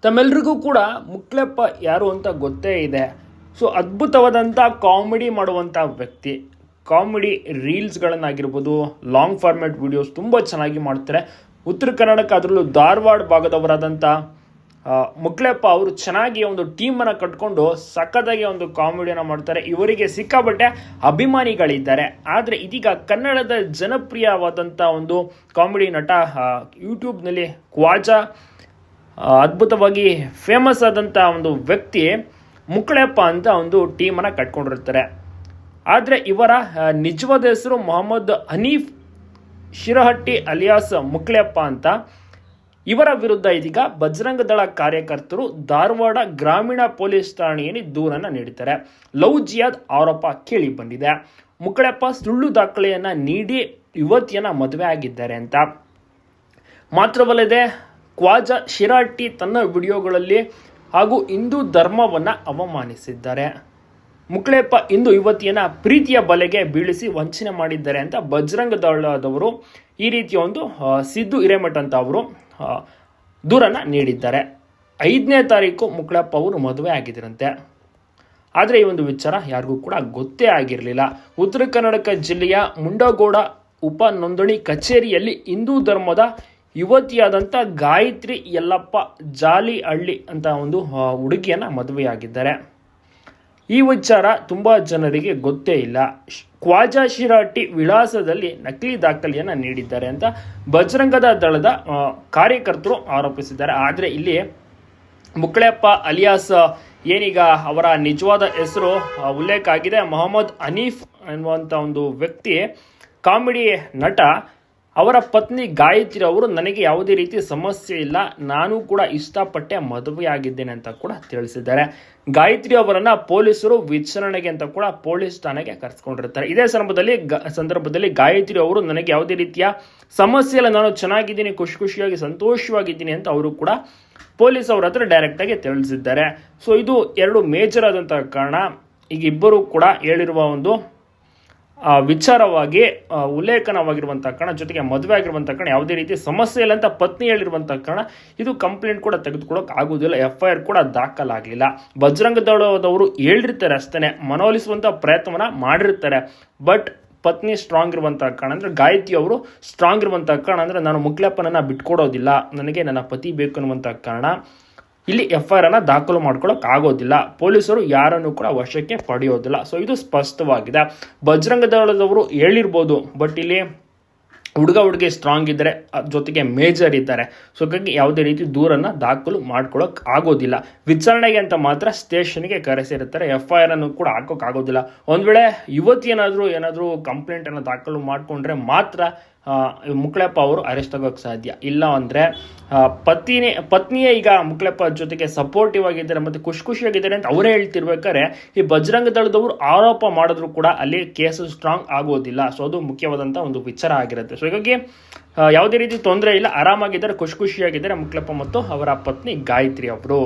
ತಮ್ಮೆಲ್ರಿಗೂ ಕೂಡ ಮುಕ್ಲೆಪ್ಪ ಯಾರು ಅಂತ ಗೊತ್ತೇ ಇದೆ. ಸೊ ಅದ್ಭುತವಾದಂಥ ಕಾಮಿಡಿ ಮಾಡುವಂಥ ವ್ಯಕ್ತಿ. ಕಾಮಿಡಿ ರೀಲ್ಸ್ಗಳನ್ನಾಗಿರ್ಬೋದು, ಲಾಂಗ್ ಫಾರ್ಮ್ಯಾಟ್ ವಿಡಿಯೋಸ್ ತುಂಬ ಚೆನ್ನಾಗಿ ಮಾಡ್ತಾರೆ. ಉತ್ತರ ಕರ್ನಾಟಕ ಅದರಲ್ಲೂ ಧಾರವಾಡ ಭಾಗದವರಾದಂಥ ಮುಕ್ಲೆಪ್ಪ ಅವರು ಚೆನ್ನಾಗಿ ಒಂದು ಟೀಮನ್ನು ಕಟ್ಕೊಂಡು ಸಖತ್ತಾಗಿ ಒಂದು ಕಾಮಿಡಿಯನ್ನು ಮಾಡ್ತಾರೆ. ಇವರಿಗೆ ಸಿಕ್ಕಾಪಟ್ಟೆ ಅಭಿಮಾನಿಗಳಿದ್ದಾರೆ. ಆದರೆ ಇದೀಗ ಕನ್ನಡದ ಜನಪ್ರಿಯವಾದಂಥ ಒಂದು ಕಾಮಿಡಿ ನಟ ಯೂಟ್ಯೂಬ್ನಲ್ಲಿ ಕ್ವಾಜಾ ಅದ್ಭುತವಾಗಿ ಫೇಮಸ್ ಆದಂಥ ಒಂದು ವ್ಯಕ್ತಿ ಮುಕ್ಲೆಪ್ಪ ಅಂತ ಒಂದು ಟೀಮನ್ನು ಕಟ್ಕೊಂಡಿರ್ತಾರೆ. ಆದರೆ ಇವರ ನಿಜವಾದ ಹೆಸರು ಮೊಹಮ್ಮದ್ ಹನೀಫ್ ಶಿರಹಟ್ಟಿ ಅಲಿಯಾಸ್ ಮುಕ್ಲೆಪ್ಪ ಅಂತ. ಇವರ ವಿರುದ್ಧ ಇದೀಗ ಬಜರಂಗ ದಳ ಕಾರ್ಯಕರ್ತರು ಧಾರವಾಡ ಗ್ರಾಮೀಣ ಪೊಲೀಸ್ ಠಾಣೆಯಲ್ಲಿ ದೂರನ್ನು ನೀಡಿದ್ದಾರೆ. ಲವ್ ಜಿಯಾದ್ ಆರೋಪ ಕೇಳಿ ಬಂದಿದೆ. ಮುಕ್ಲೆಪ್ಪ ಸುಳ್ಳು ದಾಖಲೆಯನ್ನು ನೀಡಿ ಯುವತಿಯನ್ನು ಮದುವೆ ಆಗಿದ್ದಾರೆ ಅಂತ. ಮಾತ್ರವಲ್ಲದೆ ಕ್ವಾಜಾ ಶಿರಹಟ್ಟಿ ತನ್ನ ವಿಡಿಯೋಗಳಲ್ಲಿ ಹಾಗೂ ಹಿಂದೂ ಧರ್ಮವನ್ನು ಅವಮಾನಿಸಿದ್ದಾರೆ. ಮುಕ್ಲೆಪ್ಪ ಹಿಂದೂ ಯುವತಿಯನ್ನು ಪ್ರೀತಿಯ ಬಲೆಗೆ ಬೀಳಿಸಿ ವಂಚನೆ ಮಾಡಿದ್ದಾರೆ ಅಂತ ಬಜರಂಗ ದಳದವರು ಈ ರೀತಿಯ ಒಂದು ಸಿದ್ದು ಹಿರೇಮಠ ಅಂತ ಅವರು ದೂರನ್ನು ನೀಡಿದ್ದಾರೆ. 5ನೇ ತಾರೀಕು ಮುಕ್ಲೆಪ್ಪ ಅವರು ಮದುವೆ ಆಗಿದ್ದರಂತೆ. ಆದರೆ ಈ ಒಂದು ವಿಚಾರ ಯಾರಿಗೂ ಕೂಡ ಗೊತ್ತೇ ಆಗಿರಲಿಲ್ಲ. ಉತ್ತರ ಕನ್ನಡ ಜಿಲ್ಲೆಯ ಮುಂಡಗೋಡ ಉಪ ನೋಂದಣಿ ಕಚೇರಿಯಲ್ಲಿ ಹಿಂದೂ ಧರ್ಮದ ಯುವತಿಯಾದಂಥ ಗಾಯತ್ರಿ ಯಲ್ಲಪ್ಪ ಜಾಲಿಹಳ್ಳಿ ಅಂತ ಒಂದು ಹುಡುಗಿಯನ್ನು ಮದುವೆಯಾಗಿದ್ದಾರೆ. ಈ ವಿಚಾರ ತುಂಬ ಜನರಿಗೆ ಗೊತ್ತೇ ಇಲ್ಲ. ಕ್ವಾಜಾ ಶಿರಹಟ್ಟಿ ವಿಳಾಸದಲ್ಲಿ ನಕಲಿ ದಾಖಲೆಯನ್ನು ನೀಡಿದ್ದಾರೆ ಅಂತ ಬಜರಂಗದ ದಳದ ಕಾರ್ಯಕರ್ತರು ಆರೋಪಿಸಿದ್ದಾರೆ. ಆದರೆ ಇಲ್ಲಿ ಮುಕ್ಲೆಪ್ಪ ಅಲಿಯಾಸ್ ಏನೀಗ ಅವರ ನಿಜವಾದ ಹೆಸರು ಉಲ್ಲೇಖ ಆಗಿದೆ, ಮೊಹಮ್ಮದ್ ಹನೀಫ್ ಎನ್ನುವಂಥ ಒಂದು ವ್ಯಕ್ತಿ ಕಾಮಿಡಿ ನಟ. ಅವರ ಪತ್ನಿ ಗಾಯತ್ರಿ ಅವರು ನನಗೆ ಯಾವುದೇ ರೀತಿ ಸಮಸ್ಯೆ ಇಲ್ಲ, ನಾನು ಕೂಡ ಇಷ್ಟಪಟ್ಟೆ ಮದುವೆಯಾಗಿದ್ದೇನೆ ಅಂತ ಕೂಡ ತಿಳಿಸಿದ್ದಾರೆ. ಗಾಯತ್ರಿ ಅವರನ್ನು ಪೊಲೀಸರು ವಿಚಾರಣೆಗೆ ಅಂತ ಕೂಡ ಪೊಲೀಸ್ ಠಾಣೆಗೆ ಕರೆಸ್ಕೊಂಡಿರ್ತಾರೆ. ಇದೇ ಸಂದರ್ಭದಲ್ಲಿ ಗಾಯತ್ರಿ ಅವರು ನನಗೆ ಯಾವುದೇ ರೀತಿಯ ಸಮಸ್ಯೆ ಇಲ್ಲ, ನಾನು ಚೆನ್ನಾಗಿದ್ದೀನಿ, ಖುಷಿಯಾಗಿ ಸಂತೋಷವಾಗಿದ್ದೀನಿ ಅಂತ ಅವರು ಕೂಡ ಪೊಲೀಸ್ ಅವರ ಹತ್ರ ಡೈರೆಕ್ಟಾಗಿ ತಿಳಿಸಿದ್ದಾರೆ. ಸೊ ಇದು ಎರಡು ಮೇಜರ್ ಆದಂಥ ಕಾರಣ. ಈಗ ಇಬ್ಬರು ಕೂಡ ಹೇಳಿರುವ ಒಂದು ವಿಚಾರವಾಗಿ ಉಲ್ಲೇಖನವಾಗಿರುವಂಥ ಕಾರಣ, ಜೊತೆಗೆ ಮದುವೆ ಆಗಿರುವಂಥ ಕಾರಣ, ಯಾವುದೇ ರೀತಿ ಸಮಸ್ಯೆ ಇಲ್ಲ ಅಂತ ಪತ್ನಿ ಹೇಳಿರುವಂಥ ಕಾರಣ ಇದು ಕಂಪ್ಲೇಂಟ್ ಕೂಡ ತೆಗೆದುಕೊಳ್ಳೋಕೆ ಆಗೋದಿಲ್ಲ. FIR ಕೂಡ ದಾಖಲಾಗಲಿಲ್ಲ. ಬಜರಂಗ ದಳದವರು ಹೇಳಿರ್ತಾರೆ ಅಷ್ಟೇ, ಮನವೊಲಿಸುವಂಥ ಪ್ರಯತ್ನವನ್ನು ಮಾಡಿರ್ತಾರೆ. ಬಟ್ ಪತ್ನಿ ಸ್ಟ್ರಾಂಗ್ ಇರುವಂಥ ಕಾರಣ, ಅಂದರೆ ಗಾಯತ್ರಿ ಅವರು ಸ್ಟ್ರಾಂಗ್ ಇರುವಂಥ ಕಾರಣ, ಅಂದರೆ ನಾನು ಮುಕ್ಲೆಪ್ಪನನ್ನು ಬಿಟ್ಕೊಡೋದಿಲ್ಲ, ನನಗೆ ನನ್ನ ಪತಿ ಬೇಕು ಅನ್ನುವಂಥ ಕಾರಣ ಇಲ್ಲಿ FIR ಅನ್ನು ದಾಖಲು ಮಾಡ್ಕೊಳ್ಳೋಕೆ ಆಗೋದಿಲ್ಲ. ಪೊಲೀಸರು ಯಾರನ್ನು ಕೂಡ ವಶಕ್ಕೆ ಪಡೆಯೋದಿಲ್ಲ. ಸೊ ಇದು ಸ್ಪಷ್ಟವಾಗಿದೆ. ಬಜರಂಗ ದಳದವರು ಹೇಳಿರ್ಬೋದು, ಬಟ್ ಇಲ್ಲಿ ಹುಡುಗಿ ಸ್ಟ್ರಾಂಗ್ ಇದ್ದಾರೆ, ಜೊತೆಗೆ ಮೇಜರ್ ಇದ್ದಾರೆ. ಸೊ ಹಾಗಾಗಿ ಯಾವುದೇ ರೀತಿ ದೂರನ್ನು ದಾಖಲು ಮಾಡ್ಕೊಳ್ಳೋಕೆ ಆಗೋದಿಲ್ಲ. ವಿಚಾರಣೆಗೆ ಅಂತ ಮಾತ್ರ ಸ್ಟೇಷನ್ಗೆ ಕರೆಸಿರ್ತಾರೆ. FIR ಅನ್ನು ಕೂಡ ಹಾಕೋಕೆ ಆಗೋದಿಲ್ಲ. ಒಂದು ವೇಳೆ ಯುವತಿ ಏನಾದರೂ ಕಂಪ್ಲೇಂಟನ್ನು ದಾಖಲು ಮಾಡಿಕೊಂಡ್ರೆ ಮಾತ್ರ ಮುಕ್ಲೆಪ್ಪ ಅವರು ಅರೆಸ್ಟ್ ಆಗೋಕ್ಕೆ ಸಾಧ್ಯ. ಇಲ್ಲ ಅಂದರೆ ಪತ್ನಿಯೇ ಈಗ ಮುಕ್ಲೆಪ್ಪ ಜೊತೆಗೆ ಸಪೋರ್ಟಿವ್ ಆಗಿದ್ದಾರೆ ಮತ್ತು ಖುಷಿಯಾಗಿದ್ದಾರೆ ಅಂತ ಅವರೇ ಹೇಳ್ತಿರ್ಬೇಕಾದ್ರೆ ಈ ಬಜರಂಗ ದಳದವರು ಆರೋಪ ಮಾಡಿದ್ರು ಕೂಡ ಅಲ್ಲಿ ಕೇಸು ಸ್ಟ್ರಾಂಗ್ ಆಗೋದಿಲ್ಲ. ಸೊ ಅದು ಮುಖ್ಯವಾದಂಥ ಒಂದು ವಿಚಾರ ಆಗಿರುತ್ತೆ. ಸೊ ಹೀಗಾಗಿ ಯಾವುದೇ ರೀತಿ ತೊಂದರೆ ಇಲ್ಲ, ಆರಾಮಾಗಿದ್ದಾರೆ, ಖುಷಿಯಾಗಿದ್ದಾರೆ ಮುಕ್ಲೆಪ್ಪ ಮತ್ತು ಅವರ ಪತ್ನಿ ಗಾಯತ್ರಿ ಅವರು.